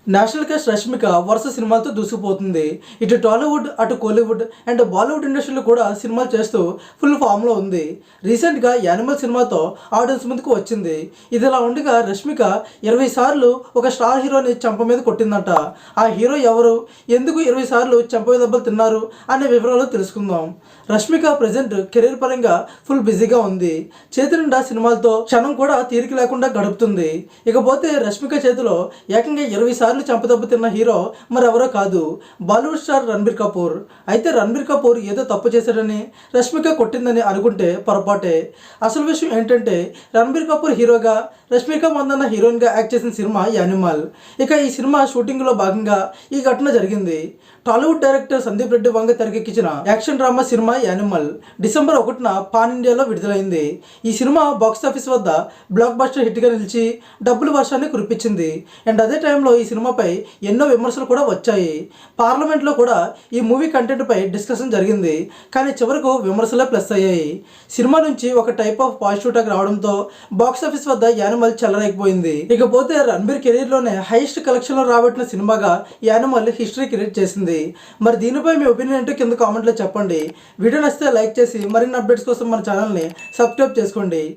National crush Rashmika వరుస సినిమాలతో దూసుకుపోతుంది. ఇటు టాలీవుడ్, అటు కోలీవుడ్ అండ్ బాలీవుడ్ ఇండస్ట్రీలో కూడా సినిమాలు చేస్తూ ఫుల్ ఫామ్లో ఉంది. రీసెంట్గా యానిమల్ సినిమాతో ఆడియన్స్ ముందుకు వచ్చింది. ఇదిలా ఉండగా రష్మిక 20 సార్లు ఒక స్టార్ హీరోని చెంప మీద కొట్టిందంట. ఆ హీరో ఎవరు, ఎందుకు 20 సార్లు చెంప మీద దెబ్బలు తిన్నారు అనే వివరాలు తెలుసుకుందాం. రష్మిక ప్రజెంట్ కెరీర్ పరంగా ఫుల్ బిజీగా ఉంది. చేతి నిండా సినిమాలతో క్షణం కూడా తీరిక లేకుండా గడుపుతుంది. ఇకపోతే రష్మిక చేతిలో ఏకంగా 20 సార్లు చంపదెబ్బ తిన్న హీరో మరెవరో కాదు, బాలీవుడ్ స్టార్ రణబీర్ కపూర్. అయితే రణబీర్ కపూర్ ఏదో తప్పు చేశాడని రష్మిక కొట్టిందని అనుకుంటే పొరపాటే. అసలు విషయం ఏంటంటే రణబీర్ కపూర్ హీరోగా, రష్మిక మందన్న హీరోయిన్గా యాక్ట్ చేసిన సినిమా యానిమల్. ఇక ఈ సినిమా షూటింగ్లో భాగంగా ఈ ఘటన జరిగింది. టాలీవుడ్ డైరెక్టర్ సందీప్ రెడ్డి వంగ తెరకెక్కించిన action drama cinema Animal December 1న పాన్ ఇండియాలో విడుదలైంది. ఈ సినిమా బాక్సాఫీస్ వద్ద బ్లాక్ బస్టర్ హిట్గా నిలిచి డబ్బుల వర్షాన్ని కురిపించింది. అండ్ అదే టైంలో ఈ సినిమాపై ఎన్నో విమర్శలు కూడా వచ్చాయి. పార్లమెంట్లో కూడా ఈ మూవీ కంటెంట్పై డిస్కషన్ జరిగింది. కానీ చివరకు విమర్శలే ప్లస్ అయ్యాయి. సినిమా నుంచి ఒక టైప్ ఆఫ్ పాజిటివ్ టాక్ రావడంతో బాక్సాఫీస్ వద్ద యానిమల్ చెలరేగిపోయింది. ఇకపోతే రణబీర్ కెరీర్లోనే హైయెస్ట్ కలెక్షన్లో రాబట్టిన సినిమాగా యానిమల్ హిస్టరీ క్రియేట్ చేసింది. మరి దీనిపై మీ ఒపీనియన్ ఏంటో కింద కామెంట్లో చెప్పండి. వీడియో నచ్చితే లైక్ చేసి మరిన్ని అప్డేట్స్ కోసం మన ఛానల్ని సబ్స్క్రైబ్ చేసుకోండి.